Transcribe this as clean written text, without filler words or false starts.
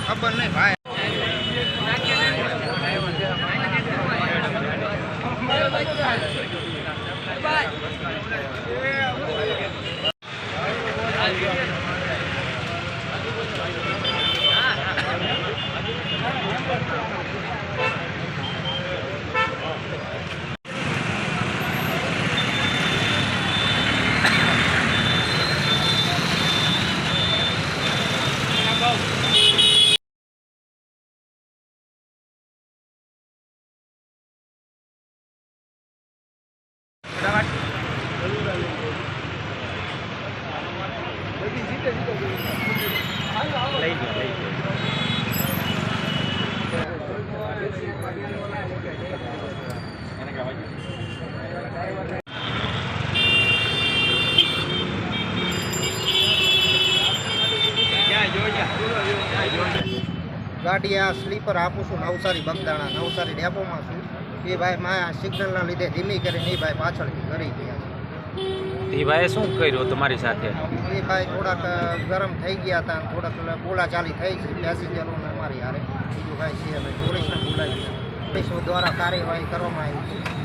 ખબર નહીં ભાઈ ગાડી આ સ્લીપર આપું છું નવસારી બગદાણા નવસારી ડેપોમાં છું એ ભાઈ મારા સિગ્નલના લીધે ધીમી કરીને એ ભાઈ પાછળથી કરી ગયા એ ભાઈએ શું કર્યું તમારી સાથે? એ ભાઈ થોડાક ગરમ થઈ ગયા હતા થોડાક બોલાચાલી થઈ છે પેસેન્જરોને અમારી હારે બીજું ભાઈ છે પોલીસને બોલાવી પોલીસ દ્વારા કાર્યવાહી કરવામાં આવી છે.